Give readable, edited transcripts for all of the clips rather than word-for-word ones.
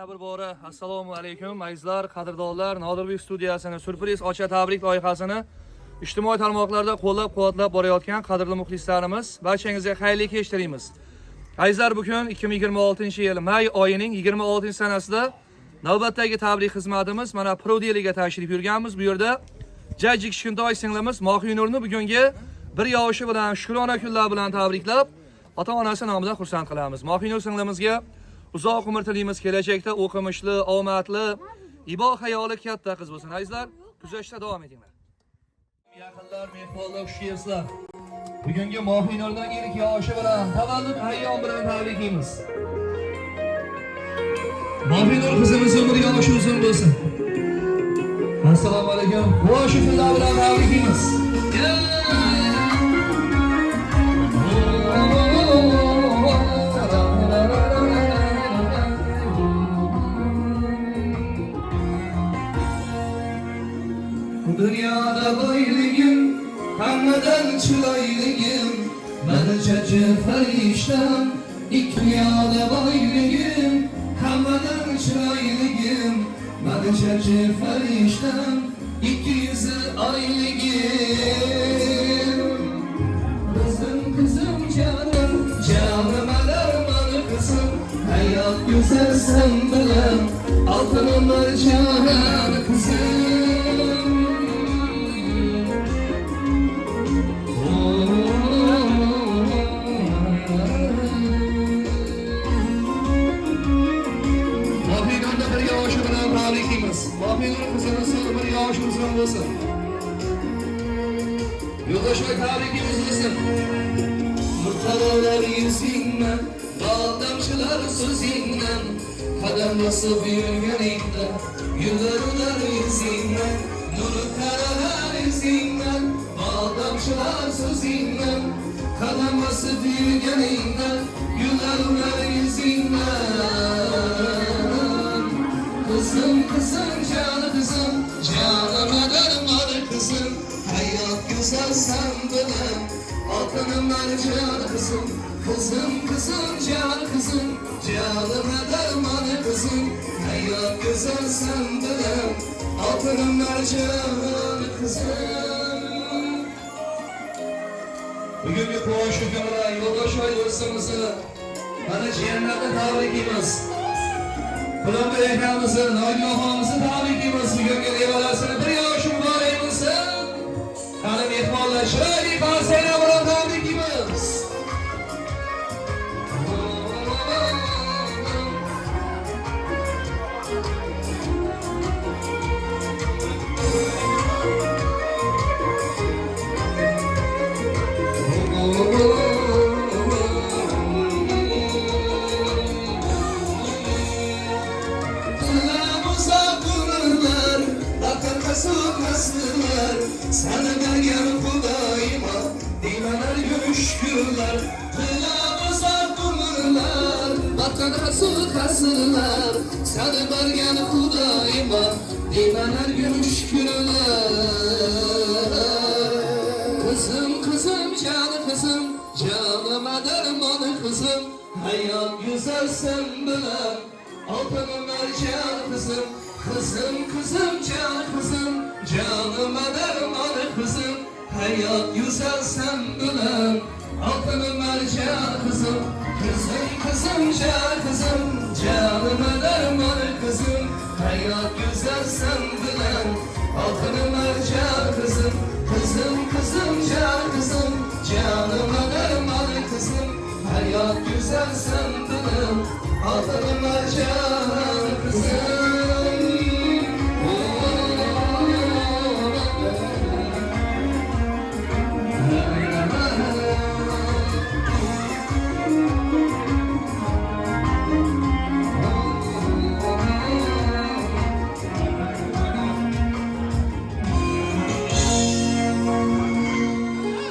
Yana bir bora assalomu alaykum azizlar, qadrdonlar. Nodirbek studiyasining surpriz ocha tabrik loyihasini ijtimoiy tarmoqlarda qo'llab-quvvatlab borayotgan qadrli muxlislarimiz, barchangizga xayrli kech tilaymiz. Azizlar, bugun 2026-yil may oyining 26-sanasida navbatdagi tabrik xizmatimiz mana Prodeliga tashrif yurganmiz. Bu yerda Jajji kichkintoy singlimiz Mohinurni bugungi bir yoshi bilan shukrona kunlar bilan tabriklab, ota-onasi nomidan xursand qilamiz. Mohinur singlimizga uzoq umr tilaymiz, kelajakda o'qimishli, omadli, ibo hayoli katta qiz bo'lsin. Azizlar, kuzatishda davom etinglar. Yaqinlar, mehmonlar, xush kelibsizlar. Bugungi Mohinurning ilk yoshi bilan, tavallud ayyom bilan tabriklaymiz. Mohinur qizimiz umr yoshi uzun bo'lsin. Assalomu alaykum. Boshi kunlar bilan tabriklaymiz. Dünyada boyligim, hammadan chiroyligim, barchachi farishtam. Dünyada boyligim, hammadan chiroyligim, barchachi farishtam. 200 oyligim, kızım canım, canım alarmanı kızım. Hayat güzel sen bilen, altınım canan kızım. Mohinur kızımız bir yosh uzun bo'lsin. Yo'ldoshlar tabrikimiz bo'lsin. Murtalolar yuzingdan, baldamchilar so'zingdan, qadam bosib yurganingda, yullar yuzingdan, nurtalolar yuzingdan, baldamchilar so'zingdan, qadam bosib yurganingda, yullar yuzingdan. Kızım canı kızım, canıma darmalı kızım. Hayat güzel sen bilen, altınımlar canı kızım. Kızım canı kızım, canıma darmalı kızım. Hayat güzel sen bilen, altınımlar canı kızım. Bugünkü koğuşu günler yoldaş dostumuzu bana ciğerlerde tabrikimiz. Kulun beyefendimizi, Nagahamizni tabriklaymiz. Bugungi nevarasini bir yoshi muborak bo'lsin. Qani mehmonlar, chiroyli qarsaklar bilan tabriklaymiz. Sana bergen Xudayma, dimanar görüşkürler. Kılamıza kumurlar, bakın hasırlar. Sana bergen Xudayma, dimanar görüşkürler. Kızım canı kızım, canıma dermanı kızım. Hayat güzel sen bilen, altınım mercan kızım. Kızım can kızım, canıma dermanı kızım. Hayat güzel sen bilen, altınım mercan kızım. Kızım can kızım, canıma dermanı kızım. Hayat güzel sen bilen, altınım mercan kızım. Kızım can kızım, canıma dermanı kızım. Hayat güzel sen bilen, altınım mercan kızım.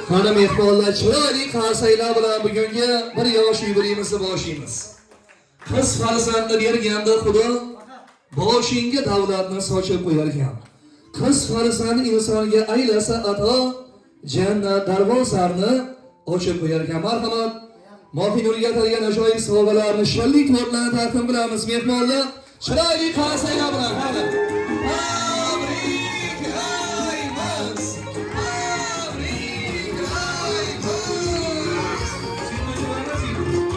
Qani mehmonlar, chiroyli qarsaklar bilan bugungi bir yosh yubileyimizni boshlaymiz. Qiz farzandni berganda Xudo boshingga davlatni sochib qo'yar ekan. Qiz farzandi insonga aylasa ato, jannat darvozalarini ochib qo'yar ekan. Marhamat, Mohinurga atalgan ajoyib sovg'alarni shodlik bilan taqdim qilamiz mehmonlar. Chiroyli qarsaylar bilan hali. Tabriklaymiz. Tabriklaymiz.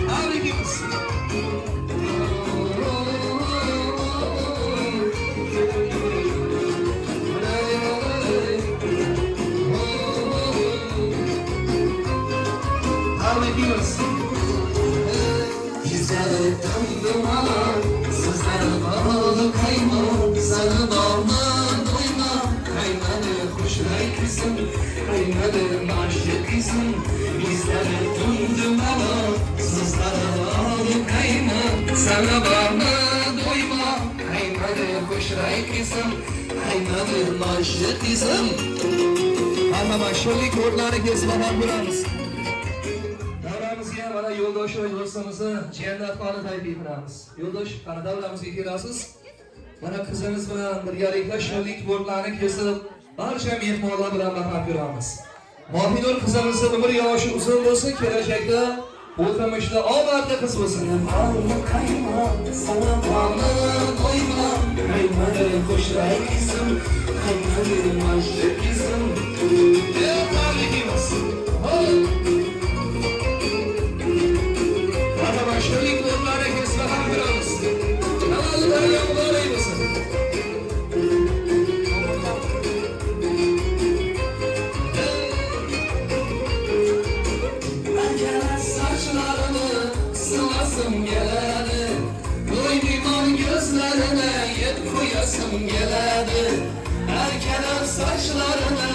Tabriklaymiz. Güzel döndüman, sizler bağlı kayman, sana bağlı doyma, kaynadı hoşray kızım, kaynadı aşık kızım. Bizler döndüman, sizler bağlı kayman, sana bağlı doyma, kaynadı hoşray kızım, kaynadı aşık kızım. Ama maşallah kortları kesmeden buramız. Davramizga mana yo'ldosh do'stimizni jannat qoni taklif qilamiz. Yo'ldosh, qani davramizga kelasiz. Mana qizimiz bilan birgalikda shunlik bortlarni kesib, barcha mehmonlar bilan baham ko'ramiz. Mohinur qizimizni umr yoshi uzun bo'lsin, kelajakda o'tmishda omadli qiz bo'lsin. Alma qayma, sana bağlı doyma, qaymadı qo'shray qizim, qaymadı mashq qizim. Tabriklaymiz. Şöyle bunlara kesme hamurumuz. Allah'ın yolları mısın? Erkeler saçlarını sılasım geledi. Doymuman gözlerine yet koyasım geledi. Erkeler saçlarını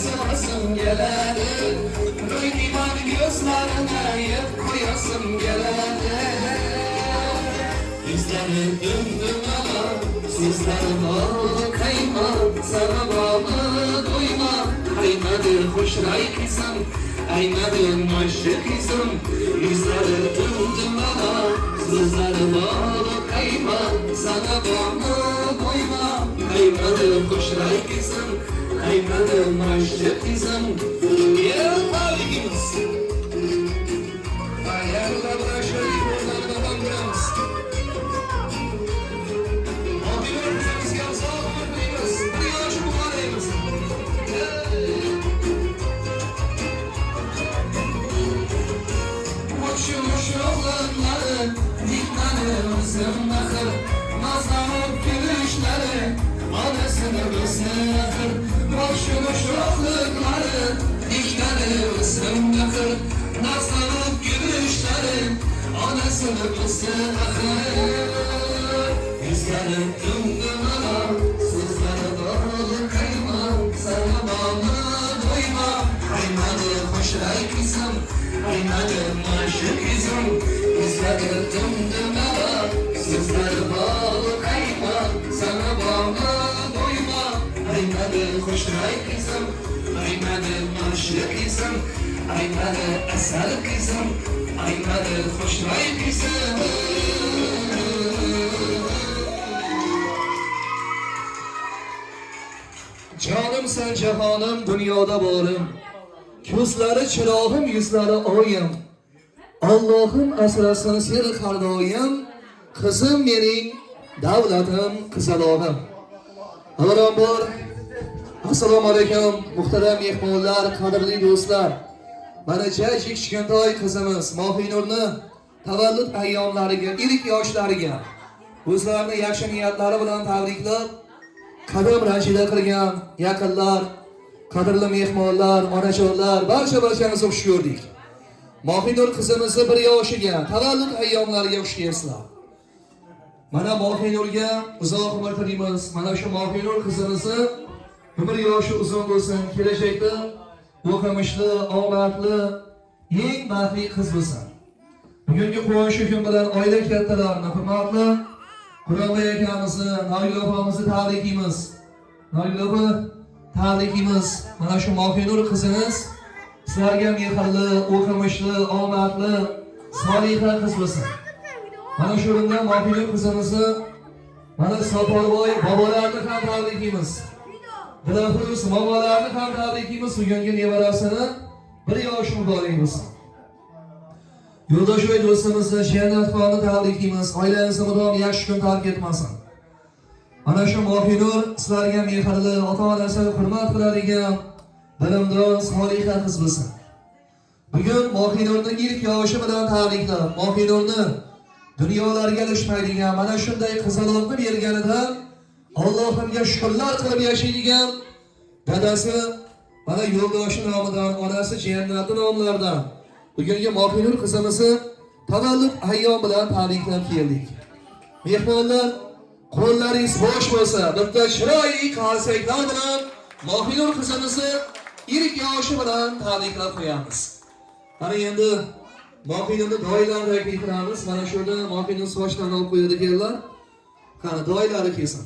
sılasım geledi. Doymuman gözlerine yet koyasım geledi. Bizleri döndüm ama sizler bağlı kayma, sana bağlı doyma, kaynadı hoşray kızım, kaynadı aşık kızım. Bizleri döndüm ama sizler bağlı kayma, sana bağlı doyma, kaynadı hoşray kızım, kaynadı aşık kızım. Ya tavrikimiz. Ayarlar şöyle yollarına bakıyoruz. Boşumuş yokluğları, dikleri ısınmakır. Nazlanıp gümüşlerin, anasını ısınmakır. Yüzleri dümdüm ama, sizlere bağlı kayma, sana bağlı doyma. Kaymadı hoşray kızım, kaymadı aşık kızım. Yüzleri dümdüm ama, sizlere bağlı kayma, sana bağlı doyma. Kaymadı hoşray kızım, kaymadı aşık kızım. Kaymadı asal kızım, kaymadı hoşray kızım. Canımsan cahanım, dünyada varım. Ko'zlari chirog'im, yuzlari oyim. Allohim asrasin seni qardoyim. Qizim mening davlatim, qizalog'im. Avvalambor assalomu alaykum muhtaram mehmonlar, qadrli do'stlar. Mana jajik kichkintoy qizimiz Mohinurni tavallud ayyomlariga, ilk yoshlariga o'zlarini yaxshi niyatlari bilan tabriklab, qadam ranjida qilgan yaqinlar, qadrli mehmonlar, onajonlar, barchamiz xush ko'rdik. Mohinur qizimizni bir yoshiga, tavallud ayyomlariga xush kelibsizlar. Mana Mohinurga uzoq umr tilaymiz. Mana shu Mohinur qizimizni umr yoshi uzun bo'lsin, kelajakda o'qimishli, omadli, eng baxtli qiz bo'lsin. Bugungi quvonchli kun bilan oila kattalarini, hurmatli Quronboy akamizni, Nogul opamizni tabriklaymiz. Nogul opa, tabriklaymiz. Mana shu Mohinur qizimiz sizlarga mehrli, o'qimishli, omadli, soliha qiz bo'lsin. Mana shu o'rinda Mohinur qizimizni mana Soporboy bobolarni ham tabriklaymiz. Dilafruz momolarni ham tabriklaymiz. Bugungi nevarasini bir yosh muborak bo'lsin. Yo'ldosh va do'stimizni Jannat xonni tabriklaymiz. Oilangizni mudom yaxshi kun tark etmasin. Ana shu Mohinur sizlarga mehrli, ota-onasi hurmat qiladigan bilimdon, soliha qiz bo'lsin. Bugun Mohinurning ilk yoshi bilan tabriklab, Mohinurni dunyolarga ilishmaydigan mana shunday qizaloqni berganidan Allohimga shukrlar qilib yashaydigan dadasi mana yo'ldoshi nomidan, onasi Jannat nomlaridan bugungi Mohinur qizimizni tavallud ayyom bilan tabriklab keldik. Mehmonlar, qo'llaringiz bo'sh bo'lsa, bitta chiroyli qarsaklar bilan Mohinur qizimizni ilk yoshi bilan tabriklab qo'yamiz. Mana endi Mohinurni doilarni taklif qilamiz. Mana shunda Mohinur sochlarini olib qo'yadi ekanlar. Qani doilari kelsin.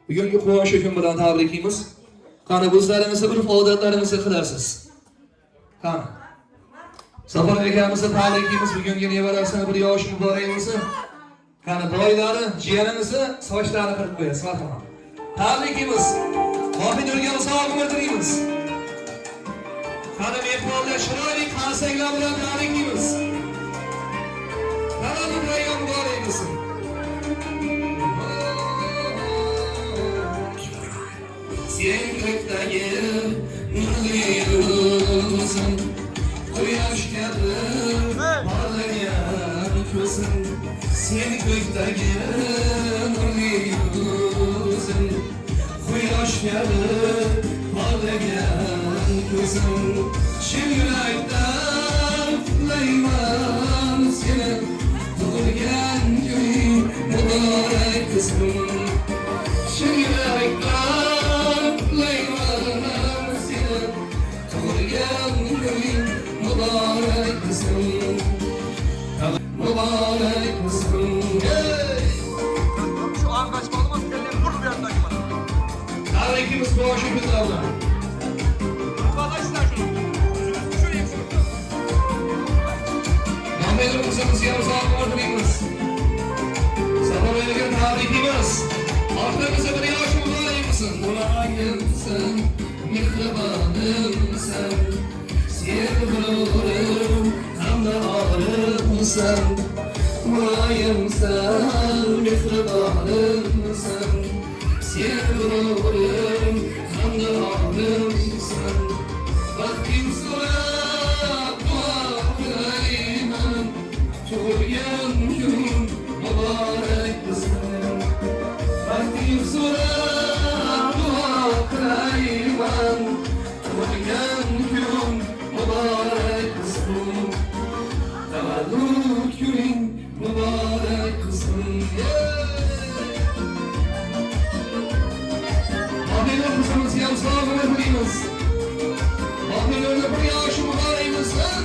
Bugungi quvonch kun bilan tabriklaymiz. Qani o'zlaringizni bir odatlaringizni qilarsiz. Qani Safar akamizni tabriklaymiz. Bugungi nevarasini bir yosh muborak bo'lsin. Qani doilari jiyanimizni sochlarini qilib qo'yasiz. Marhamat. Tabriklaymiz. Mohinurga uzoq umr tilaymiz. Qani mehmonlar chiroyli qarsaklar bilan tabriklaymiz. Tavallud ayyom muborak bo'lsin. Sen ko'kdagi nurli yulduzim, quyosh kabi parlagan ko'zim. Sen ko'kdagi nurli yulduzim, quyosh kabi parlagan ko'zim. Shin yurakdan tilayman seni, tug'ilgan kuning muborak qizim. Shin yurakdan tilayman seni, tug'ilgan kuning muborak qizim. Muborak qizim. Şu an kaç olmaz kendini vur bir yandan bana. Tabrikimiz boşu kutlarla. Arkadaşlar şunu. Şuraya şunu. Mohinur qizimizga uzoq umr tilaymiz. Sabr bergan tabrikimiz. Ortamizda bir yosh muborak bo'lsin. Muloyimsan, mehribonimsan, sevgilim hamda olimsan. Muloyimsan, mehribonimsan, sevgilim hamda olimsan. Baxting so'rab duo qilayman, tug'ilgan kuning muborak qizim. Baxting so'rab duo qilayman, tug'ilgan kuning muborak qizim. Tavallud kuning muborak qizim. Mohinur qizimizga ham salom beramiz. Mohinurni bir yoshi muborak bo'lsin.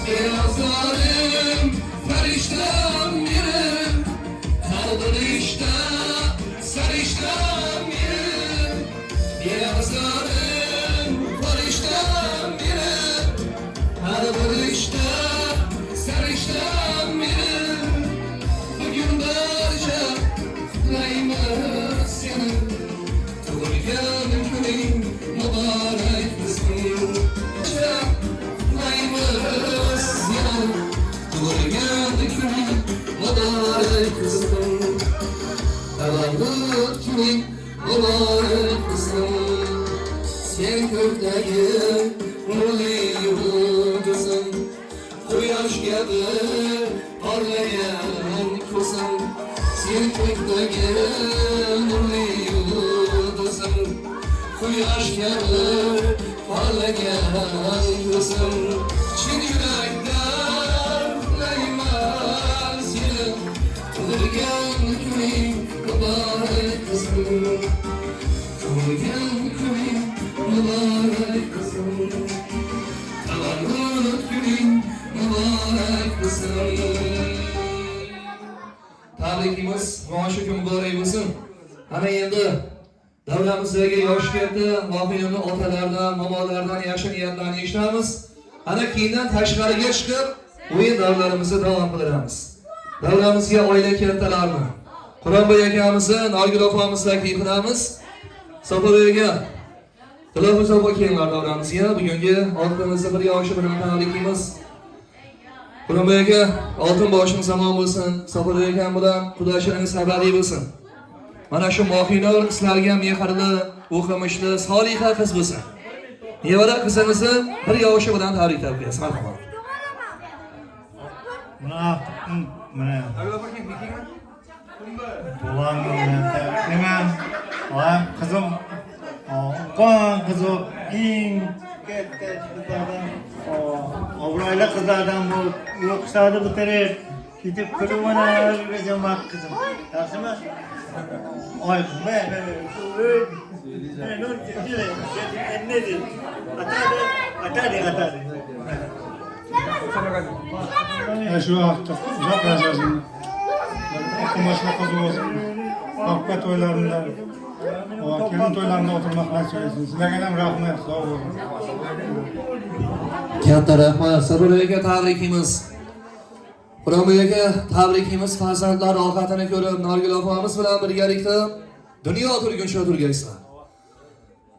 Beyazlarım, farishtam berim, har bir ishda sarishtam berim. Beyazlarım, farishtam berim, har bir ishda sarishtam berim. Bugün barcha qutlaymiz seni, tug'ilgan kuning muborak qizim. Qutlaymiz seni, tug'ilgan kuning muborak qizim. Tavallud kuning muborak qizim. Sen ko'kdagi nurli yulduzim, quyosh kabi parlagan ko'zim. Sen ko'kdagi nurli yulduzim, quyosh kabi parlagan ko'zim. Chin yurakdan tilayman seni, tug'ilgan kuning muborak qizim. Tug'ilgan kuning muborak qizim. Tavallud kuning muborak qizim. Tabrikimiz quvonchi kun muborak bo'lsin. Ana endi davlamizdagi yosh katta Mohinurni otalaridan, momolardan yaxshi niyatlarni eshitamiz. Ana keyindan tashqariga chiqib o'yin davlarimizni davom qilamiz. Davramizga oila kattalarini, Quronboy akamizni, Nogul opamizni taklif qilamiz. Safarga Tilofuz opa kelinglar davramizga. Bugungi oltimizni bir yoshi bilan tabriklaymiz. Quronboy aka, oltin boshing zamon bo'lsin. Safarga akam bilan qudashingiz sababli bo'lsin. Mana shu Mohinur sizlarga mehrli, o'qimishli, soliha qiz bo'lsin. Nevara qizingizni bir yoshi bilan tabriklab qo'yasiz. Marhamat. Mana Bulanman, olam qizim, qon qizim, eng katta qizlardan, obro'li qizlardan bu o'qishlarni bitirib, ketib kiruvana jamoat qizim. Yaxshimi? Oy, Shu vaqtda uzoq yashasin. O'qimishli qiz bo'lsin. Xalqqa to'ylarida, kelin to'ylarida o'tirmoq nasib etsin. Sizlarga ham rahmat, sog' bo'ling. Katta rahmat. Sabr aka tabrikimiz. Quronboy aka tabrikimiz. Farzandlar ovqatini ko'rib, Nogul opamiz bilan birgalikda dunyo turguncha turgaysizlar.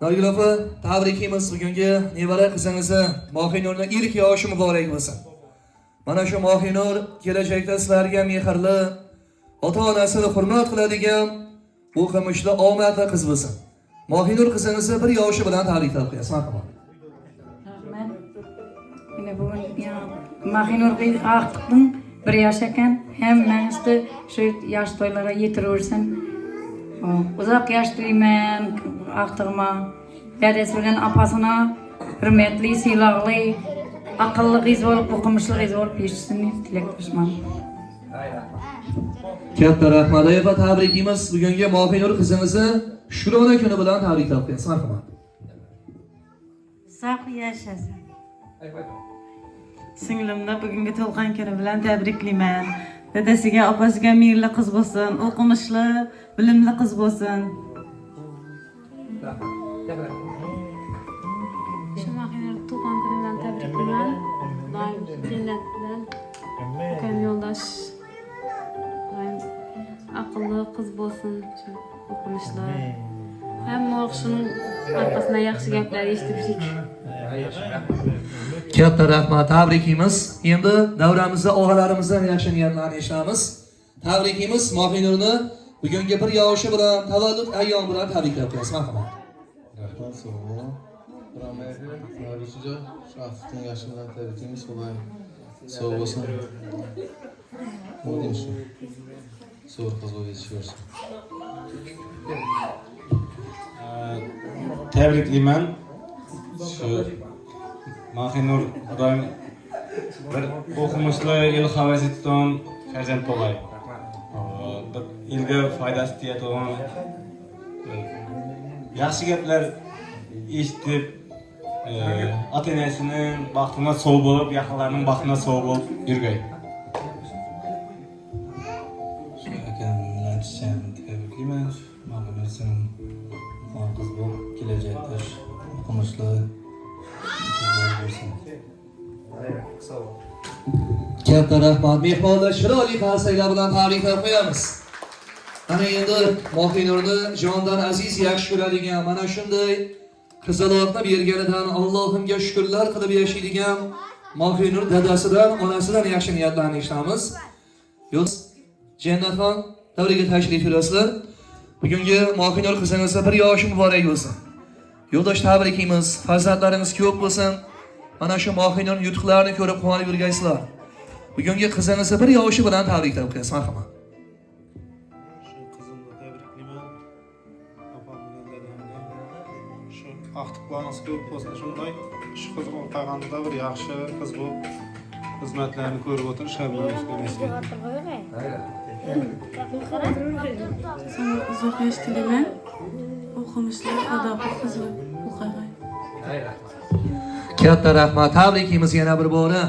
Nogul opa, tabrikimiz bugungi nevara qizingizni Mohinurning ilk yoshi muborak bo'lsin. Mana shu Mohinur kelajakda sizlarga mehrli, ota-onasini hurmat qiladigan, o'qimishli, omadli qiz bo'lsin. Mohinur qizingizni bir yoshi bilan tabriklab qo'yasiz. Marhamat. Rahmat. Mana bugun Mohinur qiz aqtiqning bir yosh ekan, hammamizni shu yosh to'ylarga yetiraversin. Uzoq yosh tilayman aqtiqma. Dadasi bilan opasini hurmatli, siylaqli, aqlli qiz bo'lib, o'qimishli qiz bo'lib yetishishini tilakdoshman. Katta rahmat. Va tabrikimiz bugungi Mohinur qizimizni Shukrona kuni bilan tabriklab qo'yasiz. Marhamat. Sog' yashasin. Singlimni bugungi to'lqin kuni bilan tabriklayman. Dadasiga, opasiga mehrli qiz bo'lsin, o'qimishli, bilimli qiz bo'lsin. Shomaxo'ning tug'ilgan kuni bilan tabriklayman. Doim jannat bilan ukam yo'ldosh. Doim aqlli qiz bo'lsin, o'qimishli. Hamma o'qishining orqasidan yaxshi gaplar eshitib. Katta rahmat. Tabrikimiz. Endi davramizda og'alarimizdan yaxshi niyatlarni eshitamiz. Tabrikimiz Mohinurni bugungi bir yoshi bilan, tavallud ayyomi bilan tabriklab qo'yasiz. Marhamat. Rahmat, sog' bo'ling. Navro'zga shu haftaning yoshi bilan tabriklaymiz. Sog' bo'lsin. Nima deymiz shu? Zo'r qiz bo'lib yetishaversin. Tabriklayman. Shu Mohinur doim bir o'qimishli, il havasi tutan farzand bo'lay. Ilga foydasi tegadigan yaxshi gaplar eshitib, ota-onasining baxtiga sog' bo'lib, yaqinlarining baxtiga sog' bo'lib yurgay. Shu akam bilan tabriklayman. Mohinursin qiz bo'lib kelajakda o'qimishli Katta rahmat. Mehmonlar chiroyli qarsaklar bilan tabriklab qo'yamiz. Ana endi Mohinurni jondan aziz yaxshi ko'radigan, mana shunday qizaloqni berganidan Allohimga shukrlar qilib yashaydigan Mohinur dadasidan, onasidan yaxshi niyatlarni eshitamiz. Yo'q, Jannatxon davriga tashrif buyurasizlar. Bugungi Mohinur qizingizga bir yoshi muborak bo'lsin. Yo'ldosh tabrikimiz, farzandlaringiz ko'p bo'lsin. Mana shu Mohinur yutuqlarini ko'rib quvonib yurgaysizlar. Bugungi qizingizni bir yoshi bilan tabriklab qo'yasiz. Marhamat. Shu qizimni tabriklayman. Opam bilan dadamni. Shu aqtiqlarimiz ko'p bo'lsin. Shunday shu qiz o'rtag'anda bir yaxshi qiz bo'lib xizmatlarni ko'rib o'tirish hammaga nasib etsin. Uzoq yosh tilayman. O'qimishli, odobli qiz o'qig'ay. Katta rahmat. Tabrikimiz yana bir bora.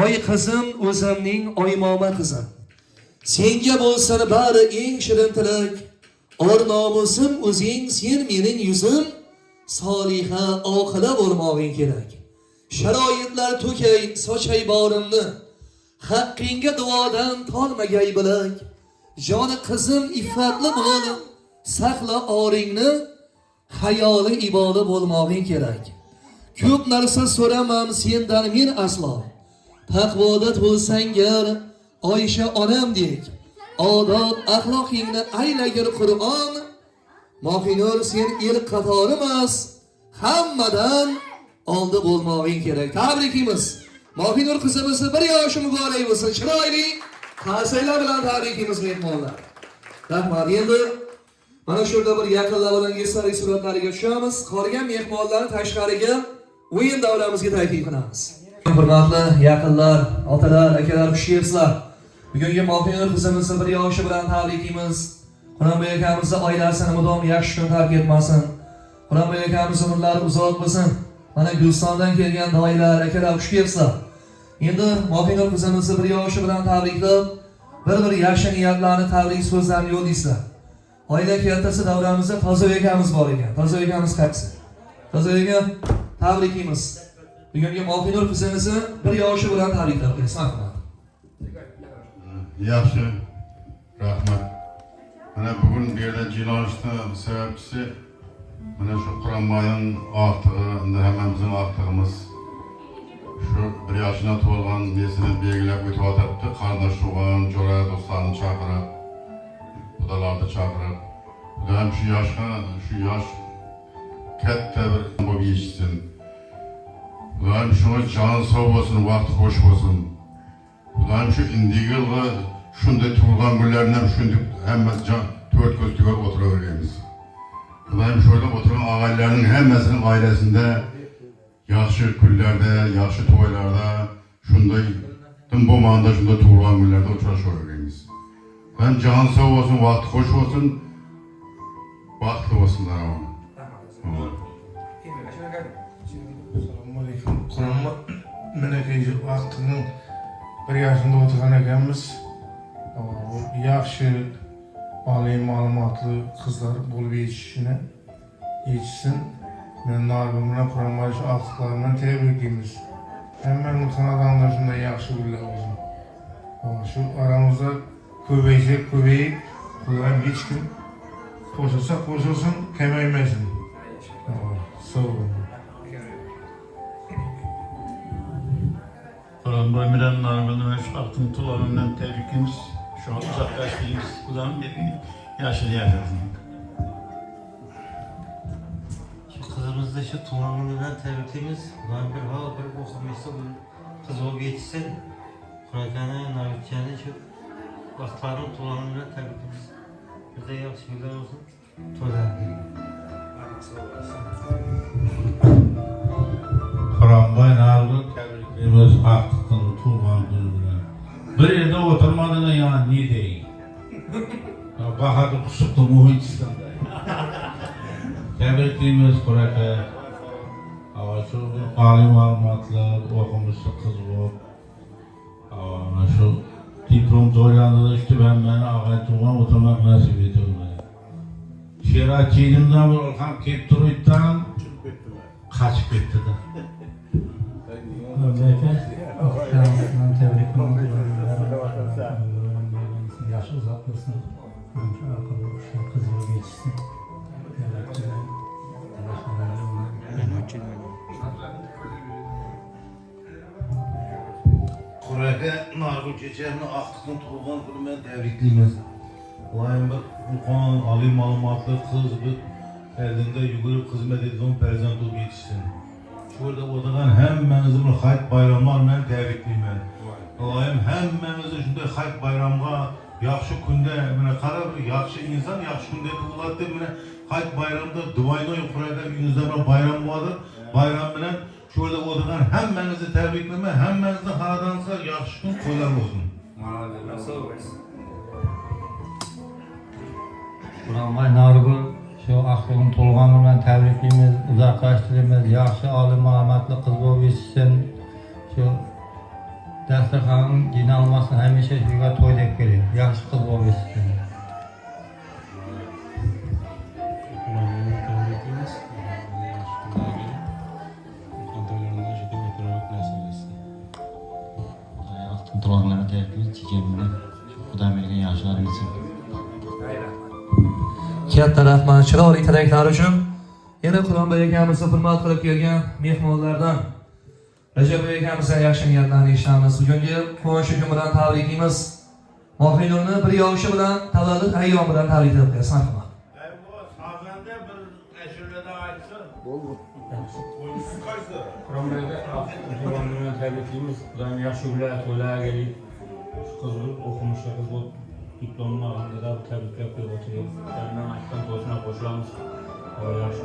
Oy qizim, o'zimning oymoma qizim. Senga bo'lsin bari eng shirin tilak. Or nomusim o'zing, sen mening yuzim. Soliha oqila bo'lmog'ing kerak. Sharoitlar to'kay, sochay borimni. Haqqingga duodan tolmagay bilak. Joni qizim iffatli bo'lib, saqla oringni, hayoli iboli bo'lmog'ing kerak. Ko'p narsa so'ramam sendan men aslo. Taqvodat bo'lsang gar, Oysha onamdek. Odob axloqingni aylagir Qur'on. Mohinur sen el qatori emas, hammadan oldi bo'lmog'ing kerak. Tabrikimiz. Mohinur qizimizni bir yoshi muborak bo'lsin. Chiroyli qarsaylar bilan tabrikimiz mehmonlar. Rahmat. Endi mana shu yerda bir yaqinlar bilan esdalik suratlariga tushamiz. Qolgan mehmonlarni tashqariga o'yin davramizga taklif qilamiz. Hurmatli yaqinlar, otalar, akalar, xush kelibsizlar. Bugungi Mohinur qizimizni bir yoshi bilan tabriklaymiz. Quronboy akamizni oilasini mudom yaxshi kun tark etmasin. Quronboy akamizning umrlari uzoq bo'lsin. Mana Gulistondan kelgan doilar, akalar, xush kelibsizlar. Endi Mohinur qizimizni bir yoshi bilan tabriklab, bir yaxshi niyatlarni tabrik so'zlarini yo'llaysizlar. Oila kattasi davramizda Tozoy akamiz bor ekan. Tozoy akamiz qaysi? Tozoy aka, tabriklaymiz. Bugungi Mohinur qizimizni bir yoshi bilan tabriklab qo'yasiz. Yaxshi. Rahmat. Mana bugun bu yerda jilolishni sababchisi mana shu Quronboyning ortig'i, endi hammamizning ortig'imiz. Shu bir yoshina to'lgan nesini belgilab o'tyapti. Qarindosh urug'im, jo'ra do'stlarni chaqirib, xudolarni chaqirib, xudo ham shu yosh katta bir bo'lib yetishsin. Xudo ham shunga joni sog' bo'lsin, vaqti xo'sh bo'lsin. Xudo ham shu indigi va shunday tug'ilgan kunlarni ham shunday hamma to'rt ko'z tugab o'tiraveramiz. Xudo ham sho'rlab o'tirgan og'aylarning hammasining oilasida yaxshi kunlarda, yaxshi to'ylarda, shunday tim bo'lmaganda shunday tug'ilgan kunlarda uchrashaveramiz. Ben can sağ olsun, vaqti xo'sh bo'lsin, baxtli bo'lsinlar. Assalomu alaykum. Quronboy menaki vaqtning bir yoshida o'tirgan ekanmiz. Yaxshi oliy ma'lumotli qizlar bo'lib yetishsin. Men Nargul bilan Quronboy shu vaqtlar bilan tabriklaymiz. Hammaning xonadonida shunday yaxshi kunlar bo'lsin. Shu aramizda ko'payib, Xudoyim hech kim qo'shilsin, kamaymasin. Sağ olun. Quronboy bilan Nargulni shu vaqtning to'lamidan tabriklaymiz. Shu uzoqlashtiramiz. Xudoyim yaxshi yashasin. Kızımızda şu tuğanından tebrikimiz. Ulan bir hal bir okumaysa bu kız olup yetişsin. Kur'an'ı, Navitçan'ı şu vaktların tuğanından tebrikimiz. Bir de yaxşı günler olsun. Tuğan gelin. Quronboy Nargul tebriklaymiz vaqtning tuğan gününe. Bir yerde oturmadığına ya ne deyin? Bahadır kuşuklu muhitçisinde. Tebriklaymiz Quraka. Şu oliy ma'lumotli o'qimishli qiz bo'lib, shu diplom to'ylarida işte ben og'ay tug'an o'tirmoq nasib etildi. Sherat chiyimdan bir ham kelib turibdan qochib ketdi-da. Yaxshi uzoq bo'lsin. Shu aqlli qiz bo'lib yetishsin. Quraka Nargul Chechenni Aqtiqning tug'ilgan kuni bilan tabriklaymiz. Ulayim bir muqom, oliy ma'lumotli qiz bir oldinda yugurib xizmat etgan farzand bo'lib yetishsin. Shu yerda o'tirgan hammangizni bir hayit bayramlar bilan tabriklayman. Ulayim hammamizni shunday hayit bayramga yaxshi kunda mana qarab, yaxshi inson yaxshi kunda tug'iladi deb mana hayit bayramda duoyni Quraka uyingizda bir bayram bo'ladi. Bayram bilan şu yerda o'tirgan hammangizni tabriklayman. Hammangizni xonadoningizga yaxshi kun to'ylar bo'lsin. Quronboy Nargul shu aqlning to'lg'ani bilan tabriklaymiz, uzoqlashtiramiz. Yaxshi oliy ma'lumotli qiz bo'lib yetishsin. Shu dasturxon jinalmasin, hamisha shuga to'ydek kerak. Yaxshi qiz bo'lib yetishsin. Tuğanlarına tebriklaymiz. Çiçeğimden Xudoyim bergan yaxshilaringizni katta rahmat chiroyli tilaklar uchun. Yana Quronbek akamizni hurmat qilib kelgan mehmonlardan Rajabek akamizdan yaxshi niyatlarni eshitamiz. Bugungi quvonch kuni bilan tabriklaymiz. Mohinurni bir yoshi bilan tavallud ayyomi bilan tabriklab qo'yasiz. Marhamat. Quronbekga tug'ilgan kunini tabriklaymiz. Xudoyim yaxshi yurlar, to'ylarga qizni o'qimishga qiz bo'lib diplomni olganda tabriklab qo'yib o'tirib, ulardan aytgan to'yisini qo'shilamiz. Yaxshi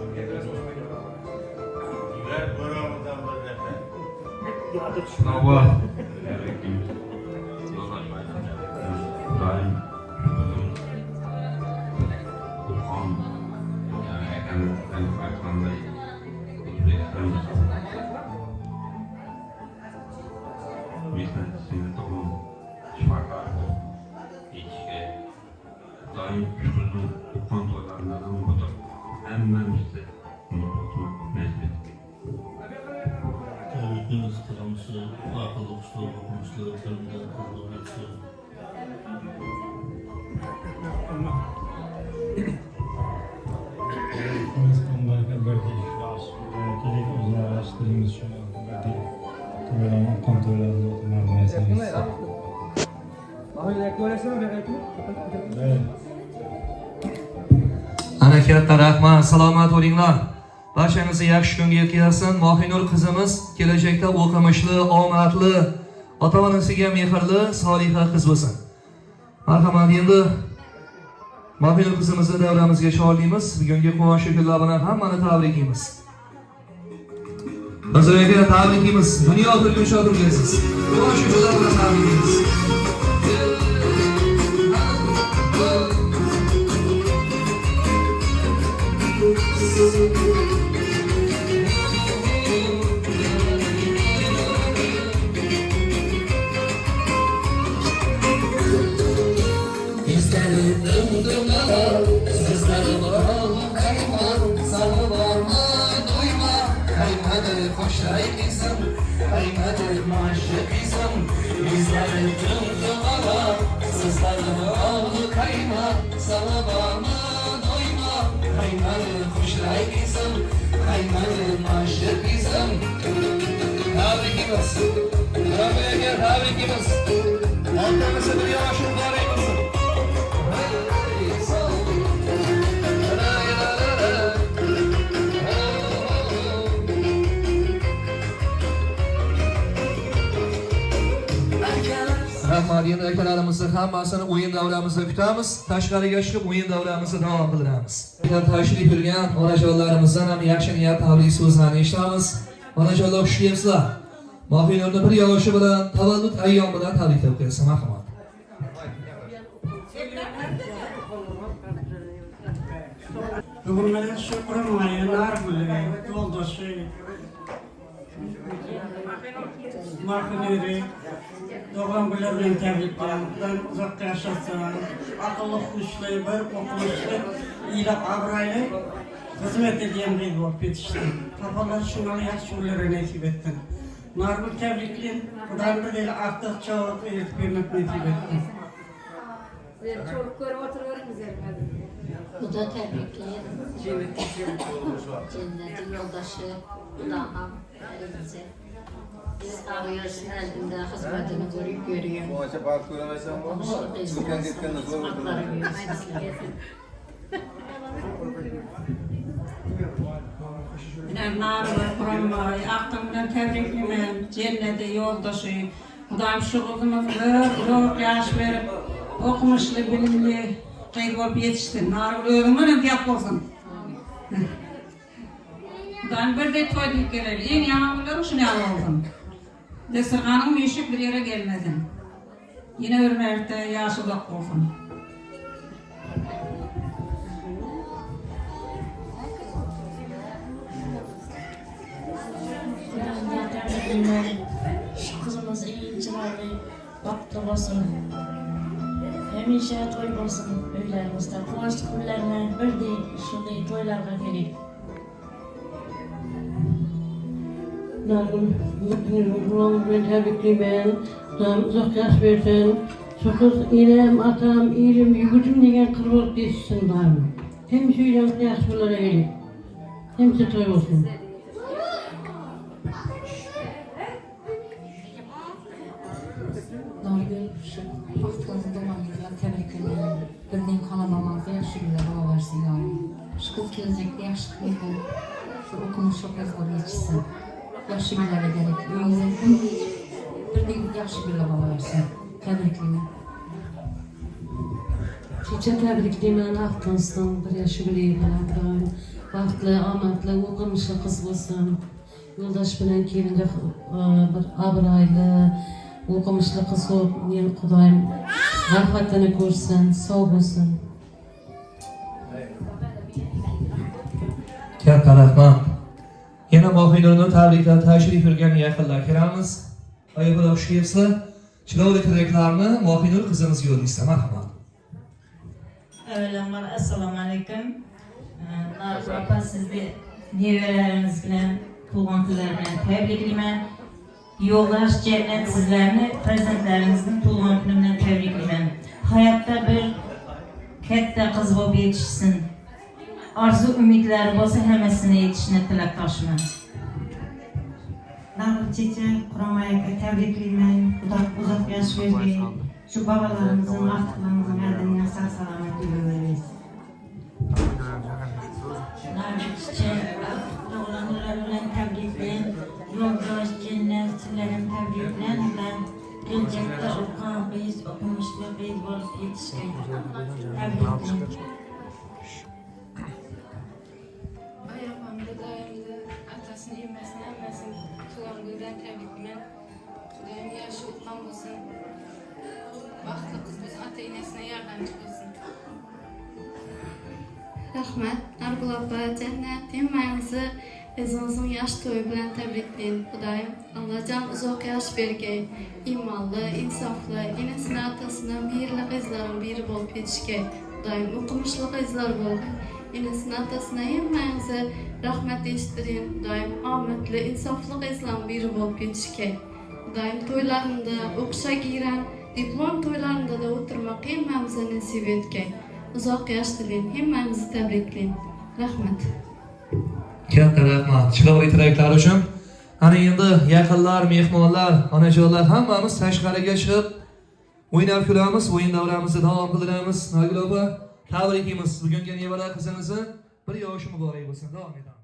tabriklaymiz qizimizni aqlli hushli o'qimishli bilimli qizlarga Ana katta rahmat, salomat bo'linglar. Barchangizga yaxshi kunga yetkazsin. Mohinur qizimiz kelajakda o'qimishli, omadli, ota-onasiga mehrli, soliha qiz bo'lsin. Marhamat, endi Mohinur qizimizni davramizga chorlaymiz. Bugungi quvonchli kunlar bilan hammani tabriklaymiz. Bizlarga tabriklaymiz. Dunyo turgan shotirgasiz. Quvonchli kunlar bilan tabriklaymiz. Rahmat, endi akalarimizni hammasini o'yin davramizda kutamiz. Tashqariga chiqib o'yin davramizni davom qildiramiz. Tashrif buyurgan onajonlarimizdan ham yaxshi niyat tabrik so'zlarini eshitamiz. Onajonlar xush kelibsizlar. Mohinurni bir yoshi bilan tavallud ayyomi bilan tabriklab qo'yasiz. Marhamat. Bugun mana shu Quronmaylar bilan yo'ldoshi Mohinurni doğum günlerini tebrikler. Ben uzakta yaşasın. Akıllı, kuşlu, bir okumuşlu, iyilik, abraylı hizmet edeyim bir vakit yetiştim. Kafalar şunları yaşıyorları nasip ettin. Narbu tebrikleyin. Buradan da değil artık çoğuk eğitmenlik nasip ettin. Çok görüp oturuyorum üzerine. Bu da tebrikleyin. Cennetin yoldaşı, daha elinize. Biz ağıyorsun elinde hizmetini görüyorum. Bu açı bağlı göremezsen bu. Sürken gitken de zor olur. Narbu, Quronmay, aklımdan tebriklemen, cennete yoldaşı. Kudayım şu kızımız bir yaş verip okumuşlu, bilimli, kayıp olup yetiştin. Narbu öğrenmen yap olsun. Kudayım bir de toyduk gelir. En yanımlar şunu alalım. Desirganın meşik bir yere gelmedin. Yine örmekte yaşı da olsun. Şu kızımız iyi çıralı, baktı olsun. Hemişe toy olsun öylerimizde. Kıvançlı günlerine bir de şunday toylarga gelip. Ben tebrikliyim. Uzak yaş versen. Şu kız inem, atam, ilim, yügütüm degen kız olup değilsin. Hem şöyle yaxşılara gelip. Hem de toy olsun. Norgül şu vaxtınızı dolandılar, təbrikləmək. Birdən kanamamazda yaxşı bir baba versin yani. Şu kız gelecekte yaxşı kıydı. Şu okumuş çok yazılar yetişsin. Yaxşı birlərə gerek. Öyünüzden birdən yaxşı bir baba versin. Təbrikləmək. Çiçe təbrikliyim vaxtınızdan bir yaşı bileyim falan. Vaxtlı, amatlı, okumuşlu kız olsun. Yoldaş bilen kelinde bir abraylı, okumuşlu kız olup, men Kudayım rahatını görsün, sağ olsun. Katta rahmat. Yana Mohinurni tabriklab tashrif buyurgan yaqinlar kiramiz. Oyog'iga xush kelibsizlar. Chiroyli tilaklarni Mohinur qizimizga yo'llaysiz. Marhamat. Avvalambor assalomu alaykum. Nargiz opa sizni nevalarimiz bilan tug'ilgan kunlar bilan tabriklayman. Yo'ldosh Jannat sizlarni farzandlaringizning tug'ilgan kuni bilan tabriklayman. Hayotda bir katta qiz bo'lib yetishsin. Arzu umidlari bo'lsa hammasini yetishini tilakdoshman. Nargiz checha Qur'on tabriklayman. Xudo uzoq yosh bersin. Şu babalarımızın, artıklarımızın erdemine sağ selamet duyuyoruz. Nargizçe, doğulanlar olan tebrikleyen, yoldaş, cennet, sizlerin tebrikleyen, ben gelecekte okuyan kız, okumuşlu kız olup yetişken. Tebrikleyen. Ayağımda dayımda atasını emmesini emmesin. Tuğan gülden tebrikleyen. Dayım yaşı ulan olsun. Baxtlı kız biz ata inesine yardımcı olsun. Rahmat, Nargül opa, Jannat, hammamizni o'zimizning yosh to'yi bilan tabriklayman. Xudoyim Allohjon uzoq yosh bergay, iymonli, insofli, enasini otasini mehrli qizlarning biri bo'lib ketishga. Xudoyim o'qimishli qizlar bo'lgay. Enasini otasini hammamizni rahmat eshittiring. Xudoyim omadli, insofli qizlarning biri bo'lib ketishga. Xudoyim to'ylarimda o'qisha giran, diplom to'ylarında da oturmak hammamize nasip etken. Uzoq yosh tilayman, hammamizni tabriklayman. Rahmat. Katta rahmat. Chiroyli tilaklar uchun. Ana endi yaqinlar, mehmonlar, onajonlar hammamiz tashqariga chiqib o'ynab kulamiz, o'yin davramizni davom qildiramiz. Nargul opa, tabriklaymiz bugungi nevara qizimizni. Bir yoshi muborak bo'lsin. Davom etamiz.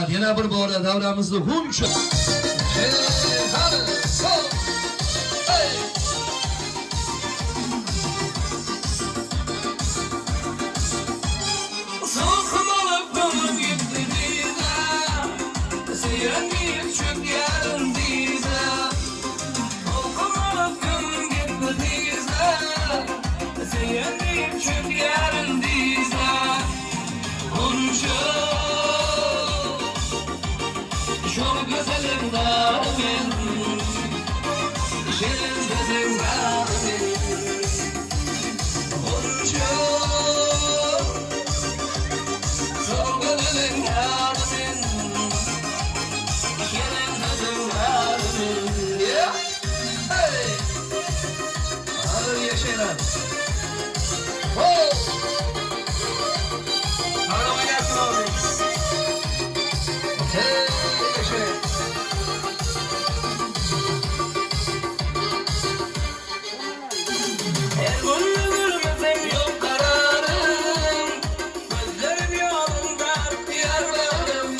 Rahmat. Yana bir bora davramizni huncha. Hadi, sol. Hey. Soğuk olup dolup gitti bize, seyrenmeyip çök yarın bize. Soğuk olup dolup gitti bize, seyrenmeyip çök yarın bize. Onca şol güzelim dağılın, şirin gözüm dağılın. Onca şol güzelim dağılın, şirin gözüm dağılın. Yeah. Hey. Hadi yaşayalım. Oh. Ağlama gelsin abi. Hey, yaşayalım. Her gün görmesem yok kararım, gözlerim yolunda yarlarım.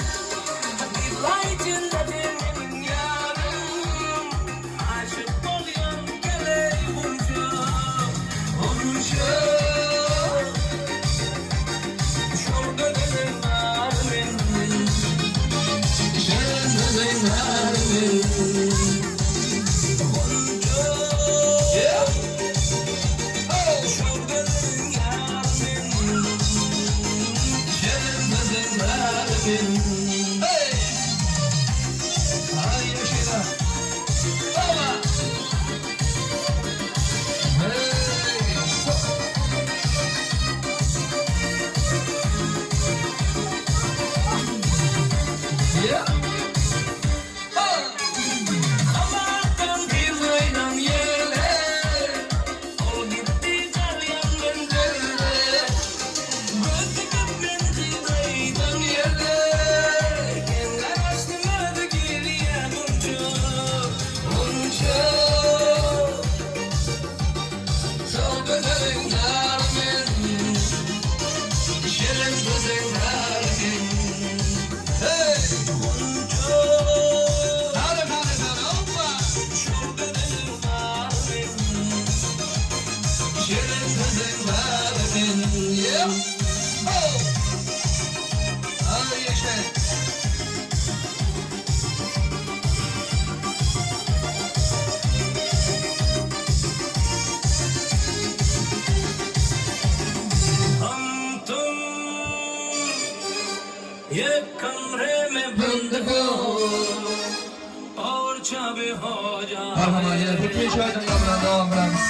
Bir içinde benim yarım, aşık oluyorum gele bunca, bunca. Şol gözlerim var benim, şol gözlerim var benim. Yeah. Şol gözlerim yar benim, şol gözlerim var benim. Hey. Hadi yaşayalım. Baba. Hey. So. Yeah. Oh. Kabarttım kızıyla yele, ol gitti kar yangın göle. Gözü köpün kızıyla yele, kendiler açtırmadı geriye bunca, bunca. Sol gözlerin yarmin, şirin gözün yarmin. Hey. Bunca. Hadi hadi hadi. Hoppa. Şol gözlerim var benim, şirin gözüm var benim. Yeah. Oh. Hadi yaşayalım. हम तुम ये कमरे में बंद हो और चाबी हो जा Kahraman yine Türkiye şahidinden devam ederiz.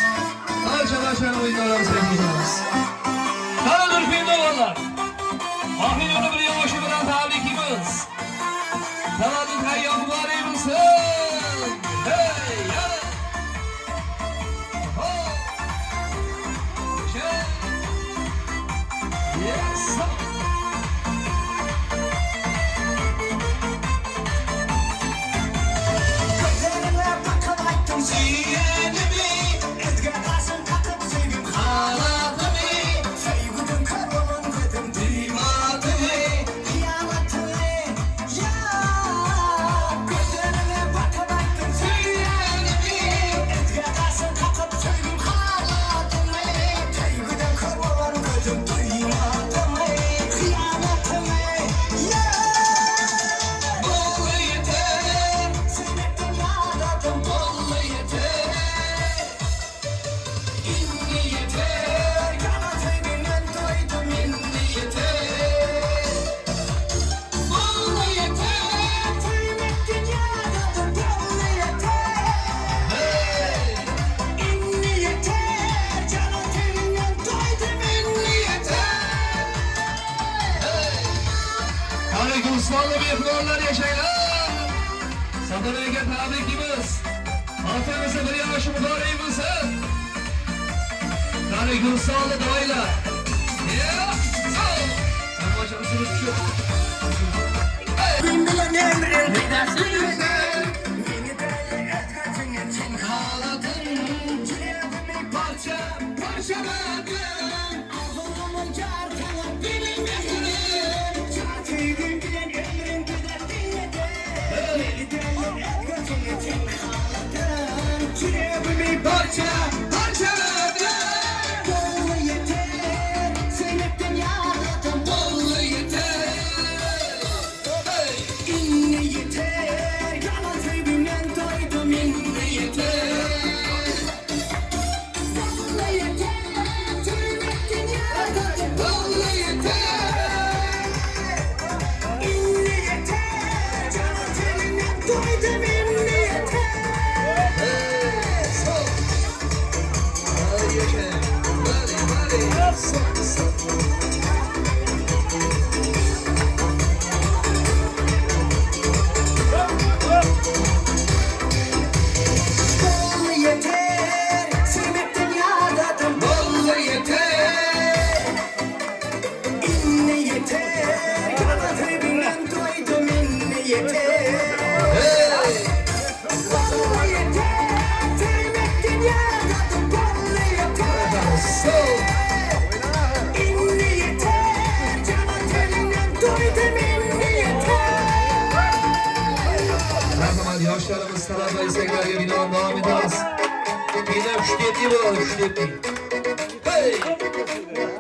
Arkadaşlar oyunlarımızı yapacağız. Karadır filmdavarlar. Ahmin onu bir yavaşı bilen tabrikimiz. Taladın hayyam mübarek olsun. Hey ya. Ho. Şey. Yes. Osmanlı beyefendiler yaşaylar. Sadırı'ya tabrikimiz. Atamıza bir yavaşı mübarek olsun. Tane Gülsağlı dayılar. Yeah. Ben başarısınız şu. Bin bilen emrin gidersin. Ağladın, ciğerimi parça parçaladın. Ağzımın çarpını benim gözlerim. Çarpıyı bilen emrin gidersin. Yoshlarimiz talaba istaklariga binoan davom etamiz. Yine üçtetli bo'ladi, üçtetli. Hey!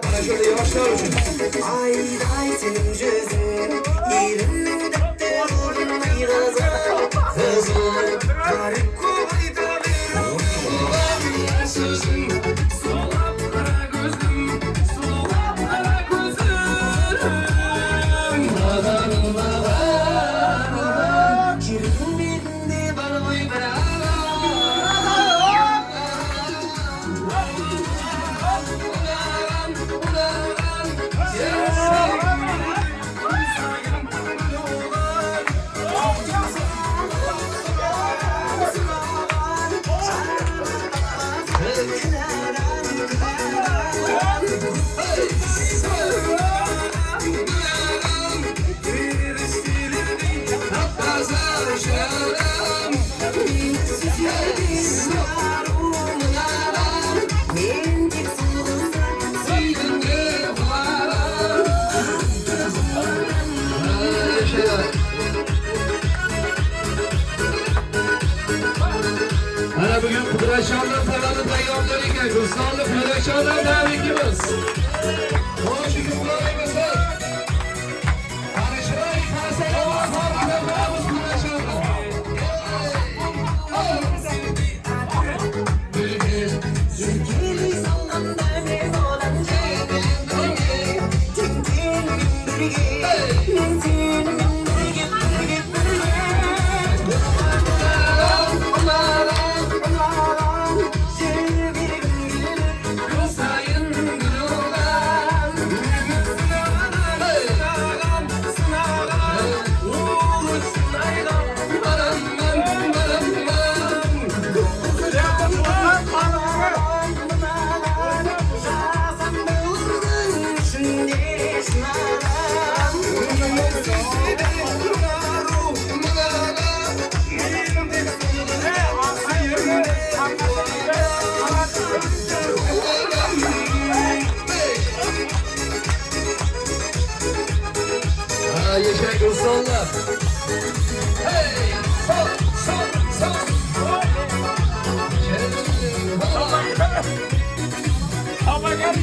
Mana shunday yoshlar uchun. Ayday senin gözün, yerimning daptari g'azal, g'azal, garib qo'ydi sözüm, solab qara ko'zim, solab qara ko'zim. Ana bugün Kıdraşan'dan paranı tayyorlarken Ruslanlı Kıdraşan'dan davetimiz. Hoş yükümlüğümüzün. Tanışmayı kasaya farkındamız Kıdraşan'dan. Sevgili sallan dene olan Yaşar Ruslanlar. Hey! Sol, sol, sol. Ama gel.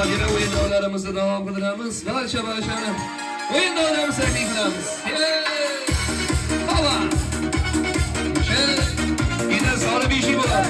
yine oyunlarımızı devam qildiramiz. Barcha barchani oyunlarimizni taklif qilamiz. Baba. Yine sarı bir şey var.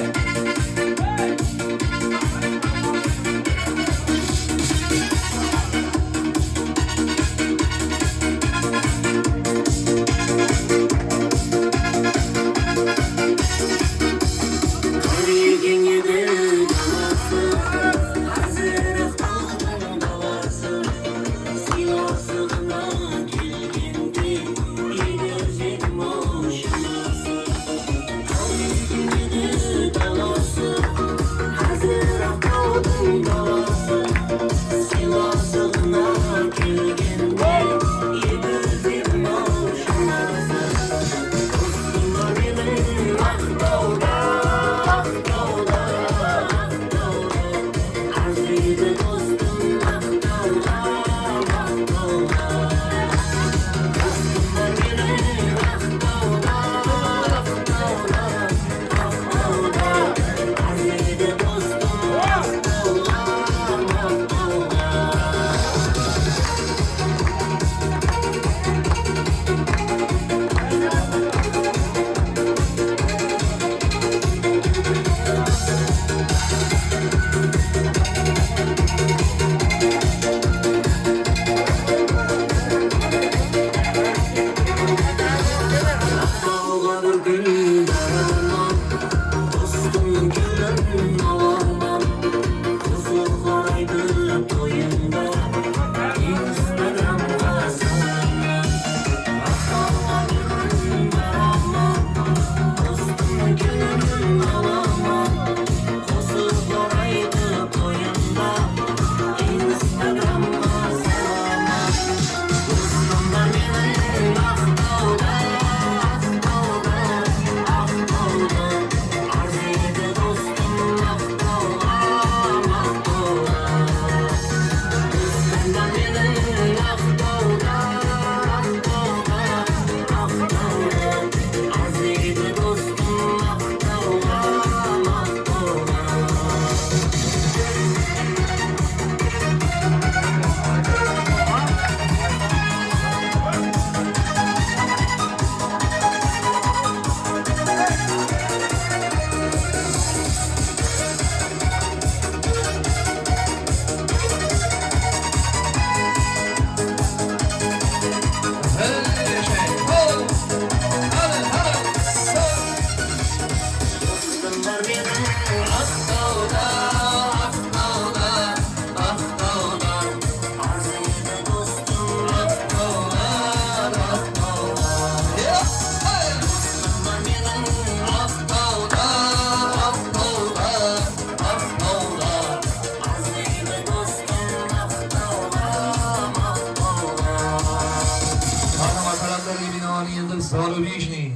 Sarı bir iş ne?